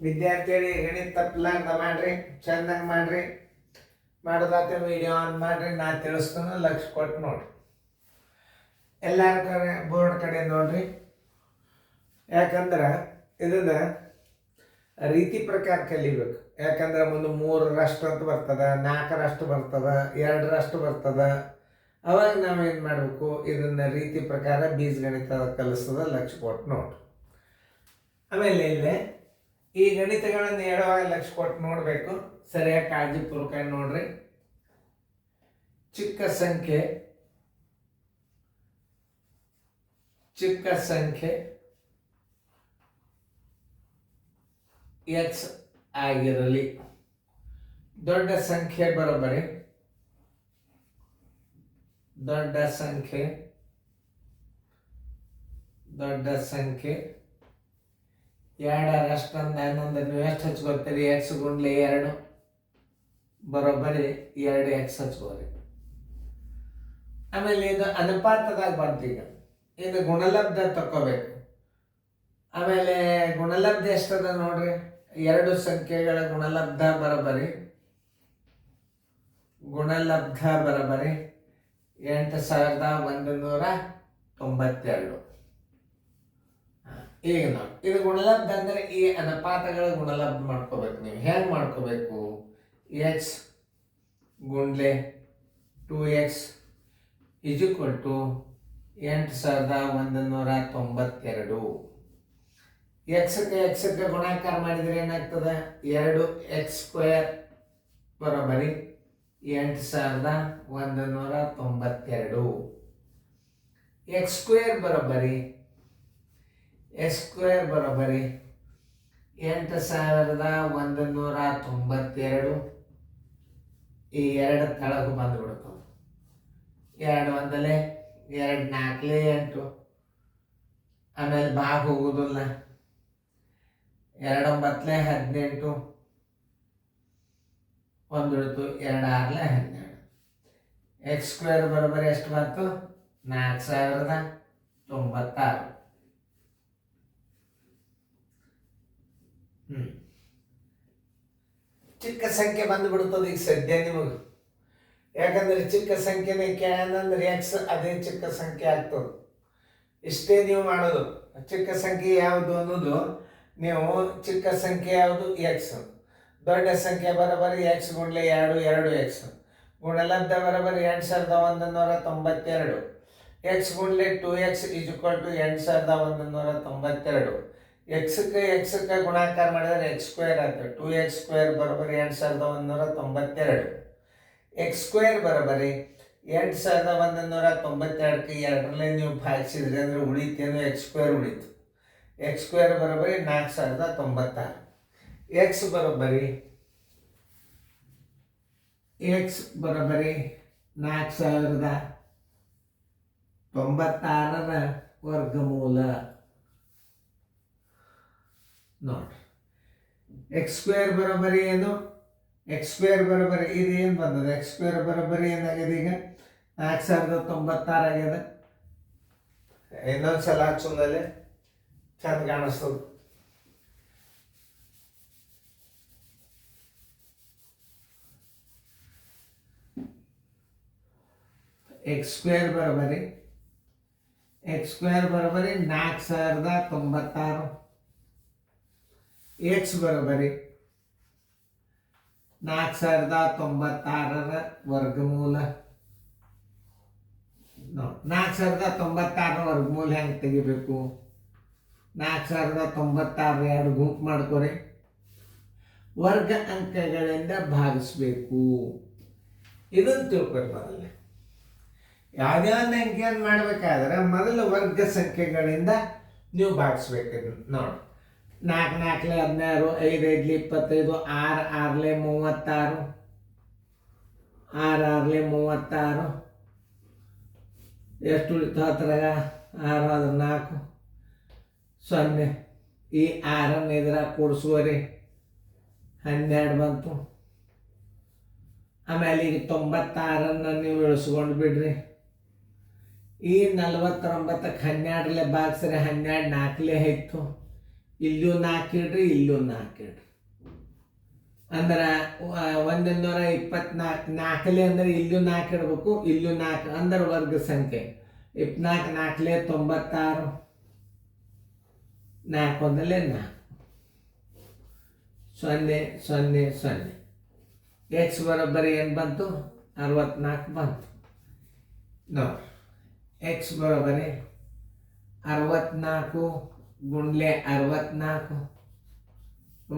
ವಿದ್ಯಾರ್ಥಿಗಳು ಗಣಿತ ತಪ್ಪಲಾರ್ದ ಮಾಡ್ರಿ, ಚೆಂದಂಗೆ ಮಾಡ್ರಿ. ಮಾಡೋದಾತ ವಿಡಿಯೋ ಆನ್ ಮಾಡ್ರಿ, ನಾ ತಿಳಿಸ್ತಾನೆ, ಲಕ್ಷ ಕೊಟ್ಟು ನೋಡ್ರಿ. ಎಲ್ಲರ ಕಡೆ ಬೋರ್ಡ್ ಕಡೆ ನೋಡ್ರಿ. ಯಾಕಂದ್ರೆ ಇದನ್ನ ರೀತಿ ಪ್ರಕಾರ ಕಲಿಬೇಕು. ಯಾಕಂದ್ರೆ ಮುಂದೆ 3ರಷ್ಟು ಅಂತ ಬರ್ತದ, 4ರಷ್ಟು ಬರ್ತದ, 2ರಷ್ಟು ಬರ್ತದ. ಅವಾಗ ನಾವೇನು ಮಾಡಬೇಕು, ಇದನ್ನ ರೀತಿ ಪ್ರಕಾರ ಬೀಜಗಣಿತ ಕಲಿಸ್ತದ, ಲಕ್ಷ ಕೊಟ್ಟು ನೋಡ್ರಿ. ಆಮೇಲೆ ಇಲ್ಲೇ ಈ ಗಣಿತಗಳನ್ನು ಹೇಳುವಾಗ ಲಕ್ಷ ಕೊಟ್ಟು ನೋಡಬೇಕು. ಸರಿಯಾಗಿ ಕಾಳಜಿಪೂರ್ವಕ ನೋಡ್ರಿ. ಚಿಕ್ಕ ಸಂಖ್ಯೆ ಎಕ್ಸ್ ಆಗಿರಲಿ, ದೊಡ್ಡ ಸಂಖ್ಯೆ ಬರೋಬ್ಬರಿ ದೊಡ್ಡ ಸಂಖ್ಯೆ 2ರಷ್ಟು ಅಂದ್ರೆ ನೀವು ಎಷ್ಟು ಹಚ್ಕೋತೀರಿ? ಎಕ್ಸ್ ಗುಂಡ್ಲೆ 2 ಬರೋಬ್ಬರಿ 2x ಹಚ್ಕೋರಿ. ಆಮೇಲೆ ಇದು ಅನುಪಾತದಾಗ ಬಂತು. ಈಗ ಇದು ಗುಣಲಬ್ಧ ತಕ್ಕೋಬೇಕು. ಆಮೇಲೆ ಗುಣಲಬ್ಧ ಎಷ್ಟದ ನೋಡ್ರಿ. 2 ಸಂಖ್ಯೆಗಳ ಗುಣಲಬ್ಧ ಬರೋಬ್ಬರಿ 8192. ಈಗ ನೋಡಿ, ಇದು ಗುಣಲಬ್ಧ ಅಂದ್ರೆ ಈ ಅನುಪಾತಗಳ ಗುಣಲಬ್ಧ ಮಾಡ್ಕೋಬೇಕು. ನೀವು ಹೆಂಗೆ ಮಾಡ್ಕೋಬೇಕು? X ಗುಂಡ್ಲೆ 2x = 8192. ಎಕ್ಸ್ಗೆ ಗುಣಾಕಾರ ಮಾಡಿದ್ರೆ ಏನಾಗ್ತದೆ? 2x² ಬರೋಬ್ಬರಿ 8192. x² ಬರೋಬ್ಬರಿ 8192. ಈ 2 ತಳಗು ಬಂದುಬಿಡ್ತದೆ. 2 1 2 4 8. ಆಮೇಲೆ ಭಾಗ ಹೋಗುದಿಲ್ಲ. 2 9 18. 1 ಉಳಿತು. 2 6 12. x² ಬರೋಬ್ಬರಿ ಎಷ್ಟು ಬಂತು? 4096. ಚಿಕ್ಕ ಸಂಖ್ಯೆ ಬಂದುಬಿಡ್ತದೆ ಈಗ ಸದ್ಯ ನಿಮಗೆ. ಯಾಕಂದ್ರೆ ಚಿಕ್ಕ ಸಂಖ್ಯೆನೇ ಕೇಳಂದ್ರೆ ಎಕ್ಸ್ ಅದೇ ಚಿಕ್ಕ ಸಂಖ್ಯೆ ಆಗ್ತದೆ. ಇಷ್ಟೇ ನೀವು ಮಾಡೋದು. ಚಿಕ್ಕ ಸಂಖ್ಯೆ ಯಾವುದು ಅನ್ನೋದು ನೀವು ಚಿಕ್ಕ ಸಂಖ್ಯೆ ಯಾವುದು? ಎಕ್ಸ್. ದೊಡ್ಡ ಸಂಖ್ಯೆ ಬರೋಬ್ಬರಿ ಎಕ್ಸ್ ಗುಂಡ್ಲೆ 2x. ಗುಣಲಬ್ಧ ಬರೋಬ್ಬರಿ 8192. X ಗುಂಡ್ಲೆ 2x = 8192. ಎಕ್ಸ್ಗೆ ಗುಣಾಕಾರ ಮಾಡಿದ್ರೆ x² ಆಗ್ತದೆ. 2x² ಬರೋಬ್ಬರಿ 8192. x² ಬರೋಬ್ಬರಿ 8192ಕ್ಕೆ 2ರಲ್ಲಿ ನೀವು ಭಾಗಿಸಿದ್ರಿ ಅಂದ್ರೆ ಉಳಿತೇನು? x² ಉಳಿತು. x² ಬರೋಬ್ಬರಿ 4096. x ಬರೋಬ್ಬರಿ 4096ರ ವರ್ಗಮೂಲ ನೋಡ್ರಿ. x² ಬರೋಬ್ಬರಿ ಏನು? x² ಬರೋಬ್ಬರಿ ಇದೇನು ಬಂದದ? x² ಬರೋಬ್ಬರಿ ಏನಾಗಿದೆ? ಈಗ 4096 ಆಗ್ಯದ. ಇನ್ನೊಂದ್ಸಲ ಹಚ್ಚೋದಲ್ಲಿ ಚಂದ ಕಾಣಿಸ್ತದ. x² ಬರೋಬ್ಬರಿ 4096. x ಬರೋಬ್ಬರಿ 4096ರ ವರ್ಗಮೂಲ. 4096ರ ವರ್ಗಮೂಲ ಹೆಂಗೆ ತೆಗಿಬೇಕು? 4096 2 ಗುಂಪು ಮಾಡ್ಕೊರಿ. ವರ್ಗ ಅಂಕಗಳಿಂದ ಭಾಗಿಸ್ಬೇಕು. ಇದನ್ನು ತಿಳ್ಕೊರಿ. ಮೊದಲೇ ಯಾವುದೇ ಒಂದು ಅಂಕಿಯನ್ನು ಮಾಡಬೇಕಾದ್ರೆ ಮೊದಲು ವರ್ಗ ಸಂಖ್ಯೆಗಳಿಂದ ನೀವು ಭಾಗಿಸ್ಬೇಕು. ನೋಡಿ, 4 4 16, 5 5 25, 6 6 36, 6 6 36. ಎಷ್ಟು ಉಳಿತು? 10ರಾಗ 6 ಆದ್ರೆ 4 0. ಈ 6 ಇದ್ರಾಗ ಕೂಡಿಸುವರಿ 12 ಬಂತು. ಆಮೇಲೆ ಈಗ 96 ನೀವು ಇಳಿಸ್ಕೊಂಡು ಬಿಡ್ರಿ. ಈ 49ಕ್ಕೆ 12ಲೆ ಭಾಗಿಸ್ರೆ 12 4 ಆಯಿತು. ಇಲ್ಲೂ 4 ಇಡ್ರಿ, ಇಲ್ಲೂ 4 ಇಡ್ರಿ. ಅಂದ್ರೆ 124 4 ಅಂದ್ರೆ ಇಲ್ಲೂ 4 ಇಡ್ಬೇಕು, ಇಲ್ಲೂ 4 ಅಂದ್ರೆ ವರ್ಗ ಸಂಖ್ಯೆ. 24 4 96, 4 1 4, 0 0 0. ಎಕ್ಸ್ ಬರೋಬ್ಬರಿ ಏನು ಬಂತು? 64 ಬಂತು. ನೋಡಿ, ಎಕ್ಸ್ ಬರೋಬ್ಬರಿ 64 ಗುಂಡ್ಲೆ 64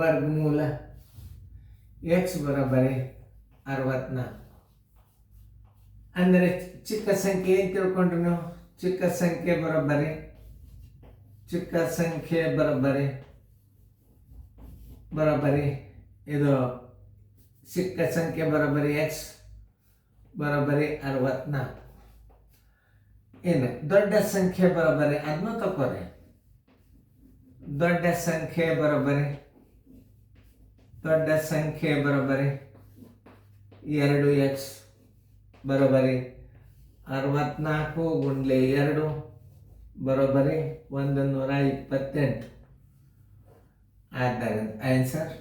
ವರ್ಗಮೂಲ ಎಕ್ಸ್ ಬರೋಬ್ಬರಿ 64. ಅಂದರೆ ಚಿಕ್ಕ ಸಂಖ್ಯೆ ಏನು ತಿಳ್ಕೊಂಡ್ರಿ ನೀವು? ಚಿಕ್ಕ ಸಂಖ್ಯೆ ಬರೋಬ್ಬರಿ ಇದು ಚಿಕ್ಕ ಸಂಖ್ಯೆ ಬರೋಬ್ಬರಿ ಎಕ್ಸ್ ಬರೋಬ್ಬರಿ 64. ಏನು ದೊಡ್ಡ ಸಂಖ್ಯೆ ಬರೋಬ್ಬರಿ ಅದನ್ನು ತಕೋರಿ. ದೊಡ್ಡ ಸಂಖ್ಯೆ ಬರೋಬ್ಬರಿ 2x ಬರೋಬ್ಬರಿ 64 ಗುಂಡ್ಲೆ 2 ಬರೋಬ್ಬರಿ 128. ಆದ್ದರಿಂದ ಆನ್ಸರ್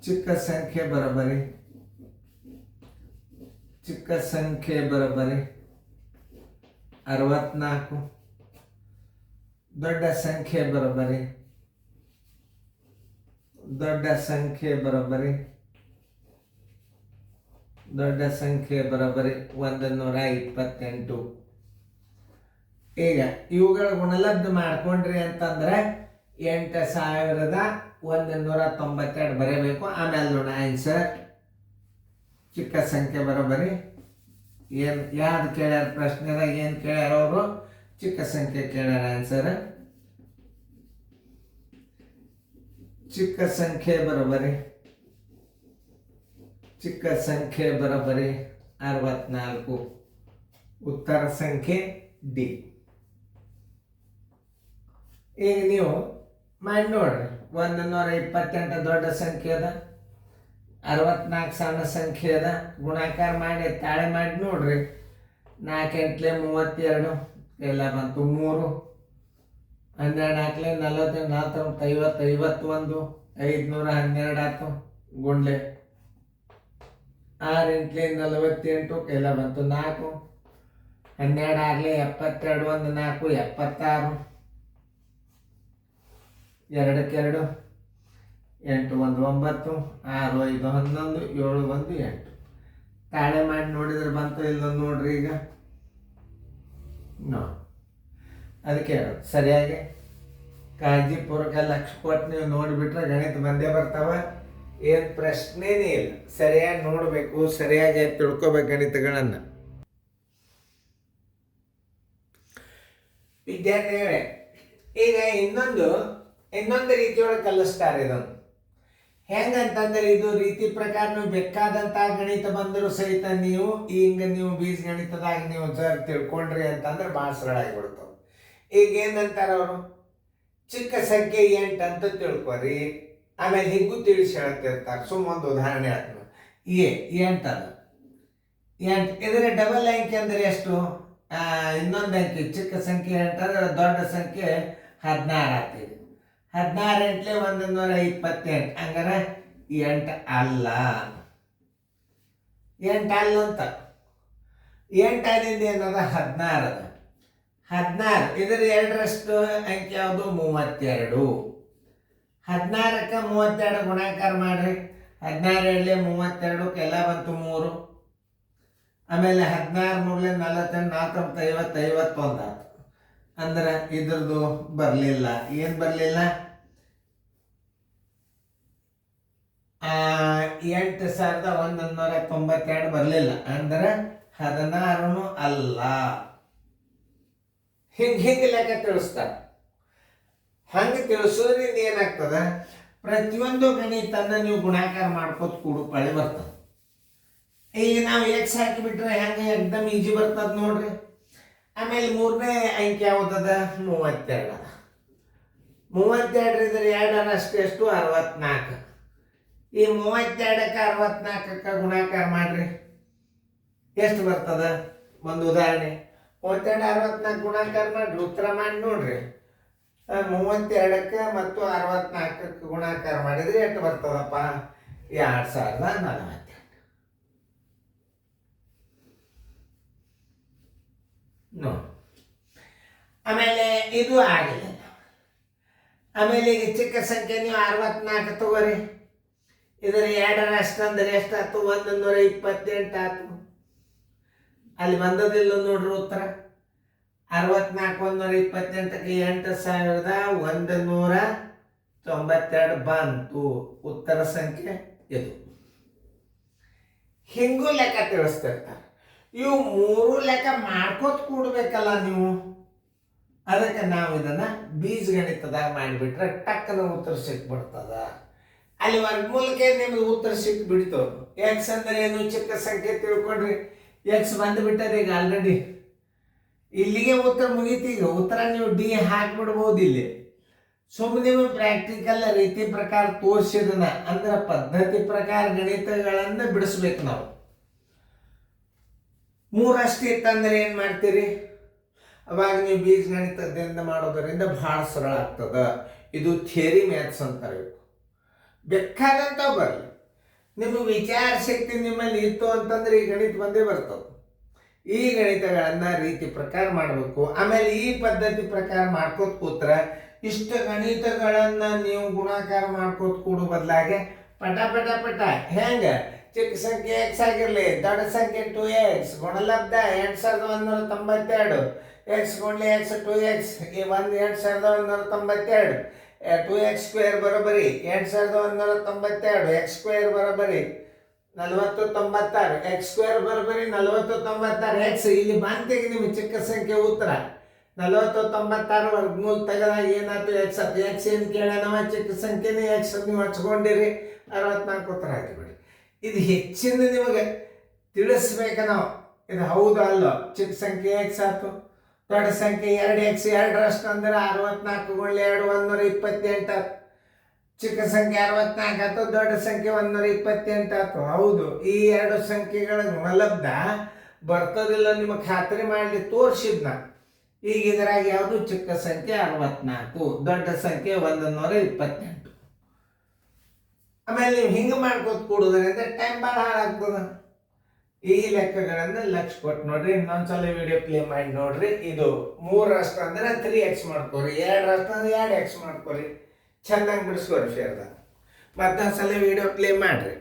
ಚಿಕ್ಕ ಸಂಖ್ಯೆ ಬರೋಬ್ಬರಿ 64, ದೊಡ್ಡ ಸಂಖ್ಯೆ ಬರೋಬ್ಬರಿ 128. ಈಗ ಇವುಗಳ ಗುಣಲಬ್ಧ ಮಾಡ್ಕೊಂಡ್ರಿ ಅಂತಂದ್ರೆ 8192 ಬರೀಬೇಕು. ಆಮೇಲೆ ನೋಡಿ ಆನ್ಸರ್ ಚಿಕ್ಕ ಸಂಖ್ಯೆ ಬರೋಬ್ಬರಿ ಏನು ಯಾವ್ದು ಕೇಳ್ಯಾರ ಪ್ರಶ್ನೆದಾಗ ಏನು ಕೇಳ್ಯಾರ ಅವರು? ಚಿಕ್ಕ ಸಂಖ್ಯೆ ಕೇಳ್ಯಾರ. ಆನ್ಸರ್ ಚಿಕ್ಕ ಸಂಖ್ಯೆ ಬರೋಬ್ಬರಿ 64. ಉತ್ತರ ಸಂಖ್ಯೆ ಡಿ. ಈಗ ನೀವು ಮಾಡಿ ನೋಡ್ರಿ. 128 ದೊಡ್ಡ ಸಂಖ್ಯೆ ಅದ, 64 ಸಣ್ಣ ಸಂಖ್ಯೆ ಅದ. ಗುಣಾಕಾರ ಮಾಡಿ ತಾಳೆ ಮಾಡಿ ನೋಡ್ರಿ. 4 8 32 ಎಲ್ಲ ಬಂತು. 3 12 4 40 50 51 512 ಆಯ್ತು ಗುಂಡ್ಲೆ. 6 8 48 ಎಲ್ಲ ಬಂತು. 4 12 72 1 4 76 2 2 8 1 9 6 5 11 7 1 8. ತಾಳೆ ಮಾಡಿ ನೋಡಿದ್ರೆ ಬಂತು ಇಲ್ಲ ನೋಡ್ರಿ. ಈಗ ಅದಕ್ಕೆ ಸರಿಯಾಗಿ ಕಾಳಜಿಪೂರ್ವಕ ಲಕ್ಷ ಕೊಟ್ಟು ನೀವು ನೋಡಿಬಿಟ್ರೆ ಗಣಿತ ಬಂದೇ ಬರ್ತಾವ. ಏನು ಪ್ರಶ್ನೆನೇ ಇಲ್ಲ. ಸರಿಯಾಗಿ ನೋಡಬೇಕು, ಸರಿಯಾಗಿ ತಿಳ್ಕೊಬೇಕು ಗಣಿತಗಳನ್ನು. ವಿದ್ಯಾರ್ಥಿಗಳೇ, ಈಗ ಇನ್ನೊಂದು ರೀತಿಯೊಳಗೆ ಕಲಿಸ್ತಾರೆ. ಇದನ್ನು ಹೆಂಗಂತಂದ್ರೆ ಇದು ರೀತಿ ಪ್ರಕಾರ ನೀವು ಬೇಕಾದಂತ ಗಣಿತ ಬಂದರೂ ಸಹಿತ ನೀವು ನೀವು ಬೀಜ ಗಣಿತದಾಗ ನೀವು ಜರ್ ತಿಳ್ಕೊಂಡ್ರಿ ಅಂತಂದ್ರೆ ಭಾಳ ಸರಳ ಆಗಿಬಿಡ್ತಾವ. ಈಗ ಏನಂತಾರ ಅವರು? ಚಿಕ್ಕ ಸಂಖ್ಯೆ 8 ಅಂತ ತಿಳ್ಕೊರಿ. ಆಮೇಲೆ ಹಿಗ್ಗು ತಿಳಿಸಿ ಹೇಳ್ತಿರ್ತಾರೆ. ಒಂದು ಉದಾಹರಣೆ ಹೇಳ್ತೀನಿ. 8 ಅದ. 8 ಇದರ ಡಬಲ್ ಅಂಕಿ ಅಂದ್ರೆ ಎಷ್ಟು? ಇನ್ನೊಂದು ಅಂಕಿ ಚಿಕ್ಕ ಸಂಖ್ಯೆ 8 ಅಂದ್ರೆ ದೊಡ್ಡ ಸಂಖ್ಯೆ 16 ಆಗ್ತದೆ. 16 8 128. ಹಂಗಾರೆ 8 ಅಲ್ಲ. 8 ಅಲ್ಲ ಅಂತ. 8 ಆದಿಂದ ಏನದ? 16 ಅದ. 16 ಇದರ 2ರಷ್ಟು ಅಂಕಿ ಯಾವುದು? 32. 16ಕ್ಕೆ 32 ಗುಣಾಕಾರ ಮಾಡ್ರಿ. 16 2 32 ಎಲ್ಲ ಬಂತು 3. ಆಮೇಲೆ 16 3 48 4 50 51 ಆಯ್ತು. ಅಂದ್ರೆ ಇದ್ರದ್ದು ಬರಲಿಲ್ಲ. ಏನು ಬರಲಿಲ್ಲ? 8192 ಬರಲಿಲ್ಲ. ಅಂದ್ರೆ 16 ಅಲ್ಲ. ಹಿಂಗೆ ಲೆಕ್ಕ ತಿಳಿಸ್ತಾರೆ. ಹಂಗೆ ತಿಳಿಸೋದ್ರಿಂದ ಏನಾಗ್ತದ? ಪ್ರತಿಯೊಂದು ಗಣಿತನ್ನ ನೀವು ಗುಣಾಕಾರ ಮಾಡ್ಕೋತ ಕೂಡು ಪಳಿ ಬರ್ತದೆ. ಈಗ ನಾವು ಎಕ್ಸ್ ಹಾಕಿಬಿಟ್ರೆ ಹೆಂಗೆ ಎಕ್ದಮ್ ಈಜಿ ಬರ್ತದ ನೋಡ್ರಿ. ಆಮೇಲೆ 3ನೇ ಅಂಕಿ ಯಾವುದದ? 32 ಅದ. 32 ಇದ್ರೆ 2 ಅಷ್ಟು ಎಷ್ಟು? 64. ಈ 32ಕ್ಕೆ 64ಕ್ಕೆ ಗುಣಾಕಾರ ಮಾಡ್ರಿ. ಎಷ್ಟು ಬರ್ತದ? ಒಂದು ಉದಾಹರಣೆ. 32 64 ಗುಣಾಕಾರ ಮಾಡ್ರಿ, ಉತ್ತರ ಮಾಡಿ ನೋಡ್ರಿ. 32ಕ್ಕೆ ಮತ್ತು 64ಕ್ಕೆ ಗುಣಾಕಾರ ಮಾಡಿದರೆ ಎಷ್ಟು ಬರ್ತದಪ್ಪ? 2048. ನೋಡಿ, ಆಮೇಲೆ ಇದು ಆಗಿಲ್ಲ. ಆಮೇಲೆ ಈಗ ಚಿಕ್ಕ ಸಂಖ್ಯೆ ನೀವು 64 ತಗೋರಿ. ಇದರ 2 ಅಂದ್ರೆ ಎಷ್ಟಾಯ್ತು? 128 ಆಯ್ತು. ಅಲ್ಲಿ ಬಂದದಿಲ್ಲ ನೋಡ್ರಿ ಉತ್ತರ. 64 128ಕ್ಕೆ 8192 ಬಂತು. ಉತ್ತರ ಸಂಖ್ಯೆ ಇದು. ಹಿಂಗೂ ಲೆಕ್ಕ ತಿಳಿಸ್ತಿರ್ತಾರೆ. ಇವು 3 ಲೆಕ್ಕ ಮಾಡ್ಕೋತ ಕೂಡ್ಬೇಕಲ್ಲ ನೀವು. ಅದಕ್ಕೆ ನಾವು ಇದನ್ನ ಬೀಜಗಣಿತದಾಗ ಮಾಡಿಬಿಟ್ರೆ ಟಕ್ಕನ ಉತ್ತರ ಸಿಕ್ಬಿಡ್ತದ. ಅಲ್ಲಿ ವರ್ಗಮೂಲಕ್ಕೆ ನಿಮ್ಗೆ ಉತ್ತರ ಸಿಕ್ಬಿಡ್ತು. ಎಕ್ಸ್ ಅಂದ್ರೆ ಏನು? ಚಿಕ್ಕ ಸಂಖ್ಯೆ ತಿಳ್ಕೊಂಡ್ರಿ. ಎಕ್ಸ್ ಬಂದುಬಿಟ್ಟದೆ ಈಗ ಆಲ್ರೆಡಿ. ಇಲ್ಲಿಗೆ ಉತ್ತರ ಮುಗೀತಿ. ಈಗ ಉತ್ತರ ನೀವು ಡಿ ಹಾಕ್ಬಿಡ್ಬೋದು. ಇಲ್ಲಿ ಸುಮ್ಮನೆ ನೀವು ಪ್ರಾಕ್ಟಿಕಲ್ ರೀತಿ ಪ್ರಕಾರ ತೋರಿಸಿದನ ಅಂದ್ರೆ ಪದ್ಧತಿ ಪ್ರಕಾರ ಗಣಿತಗಳನ್ನ ಬಿಡಿಸ್ಬೇಕು ನಾವು. 3 ಅಷ್ಟೇ ಇತ್ತಂದ್ರೆ ಏನು ಮಾಡ್ತೀರಿ? ಅವಾಗ ನೀವು ಬೀಜಗಣಿತದಿಂದ ಮಾಡೋದರಿಂದ ಬಹಳ ಸರಳ ಆಗ್ತದ. ಇದು ಥಿಯರಿ ಮ್ಯಾಥ್ಸ್ ಅಂತಾರೆ. ಬೇಕಾದಂತ ಬರಲಿ, ನಿಮಗೆ ವಿಚಾರ ಶಕ್ತಿ ನಿಮ್ಮಲ್ಲಿ ಇತ್ತು ಅಂತಂದ್ರೆ ಈ ಗಣಿತ ಬಂದೇ ಬರ್ತದೆ. ಈ ಗಣಿತಗಳನ್ನ ರೀತಿ ಪ್ರಕಾರ ಮಾಡಬೇಕು. ಆಮೇಲೆ ಈ ಪದ್ಧತಿ ಪ್ರಕಾರ ಮಾಡ್ಕೋತ ಕೂತ್ರ ಇಷ್ಟ ಗಣಿತಗಳನ್ನ ನೀವು ಗುಣಾಕಾರ ಮಾಡ್ಕೋತ ಕೂಡು ಬದಲಾಗೆ ಪಟ ಪಟ ಪಟ ಹೆಂಗ ಚಿಕ್ಕ ಸಂಖ್ಯೆ ಎಕ್ಸ್ ಆಗಿರಲಿ, ದೊಡ್ಡ ಸಂಖ್ಯೆ 2x ಗುಣಲಬ್ಧ 8192, ಎಕ್ಸ್ ಗುಣಲೆ ಎಕ್ಸ್ 2x 8192, 2x ಸ್ಕ್ವೇರ್ ಬರೋಬರಿ 8192, ಎಕ್ಸ್ ಸ್ಕ್ವೇರ್ ಬರೋಬರಿ 4096, ಎಕ್ಸ್ ಸ್ಕ್ವೇರ್ ಬರೋಬರಿ 4096. ಎಕ್ಸ್ ಇಲ್ಲಿ ಬಂತೆಗೆ ನಿಮಗೆ ಚಿಕ್ಕ ಸಂಖ್ಯೆ ಉತ್ತರ 4096 ವರ್ಗಮೂಲ ತೆಗೆದಾಗ ಏನಾಯ್ತು? ಎಕ್ಸ್ ಆಯ್ತು. ಎಕ್ಸ್ ಏನು ಕೇಳ್ಯಾನವ? ಚಿಕ್ಕ ಸಂಖ್ಯೆನೇ. ಎಕ್ಸ್ ನೀವು ಹಚ್ಕೊಂಡಿರಿ, 64 ಉತ್ತರ ಹಾಕಿಬಿಡಿ. ಇದು ಹೆಚ್ಚಿನ ನಿಮಗೆ ತಿಳಿಸ್ಬೇಕ ನಾವು. ಇದು ಹೌದು ಅಲ್ಲ? ಚಿಕ್ಕ ಸಂಖ್ಯೆ ಎಕ್ಸ್ ಆಯ್ತು, ದೊಡ್ಡ ಸಂಖ್ಯೆ 2x 2 ಅಂದ್ರೆ 64 ಗುಣಲೆ 2 128 ಆಯ್ತು. ಚಿಕ್ಕ ಸಂಖ್ಯೆ 64 ಆಯ್ತು, ದೊಡ್ಡ ಸಂಖ್ಯೆ 128 ಆಯ್ತು. ಹೌದು, ಈ 2 ಸಂಖ್ಯೆಗಳ ಗುಣಲಬ್ಧ ಬರ್ತದಿಲ್ಲ ನಿಮಗೆ ಖಾತ್ರಿ ಮಾಡಲಿ ತೋರಿಸಿದ್ನ. ಈಗ ಇದರಾಗ ಯಾವುದು? ಚಿಕ್ಕ ಸಂಖ್ಯೆ 64, ದೊಡ್ಡ ಸಂಖ್ಯೆ 128. ಆಮೇಲೆ ನೀವು ಹಿಂಗೆ ಮಾಡ್ಕೋತ ಕೂಡೋದ್ರಿಂದ ಟೈಮ್ ಭಾಳ ಹಾಳಾಗ್ತದ. ಈ ಲೆಕ್ಕಗಳನ್ನು ಲಕ್ಷ ಕೊಟ್ಟು ನೋಡ್ರಿ. ಇನ್ನೊಂದ್ಸಲ ವಿಡಿಯೋ ಪ್ಲೇ ಮಾಡಿ ನೋಡ್ರಿ. ಇದು 3 ಅಂದ್ರೆ 3x ಮಾಡ್ಕೋರಿ, 2 ಅಂದ್ರೆ 2x ಮಾಡ್ಕೋರಿ. ಚೆನ್ನಾಗಿ ಬಿಡಿಸ್ಕೋರಿ ಶೇರ್ದಾಗ. ಮತ್ತೊಂದ್ಸಲ ವಿಡಿಯೋ ಪ್ಲೇ ಮಾಡ್ರಿ.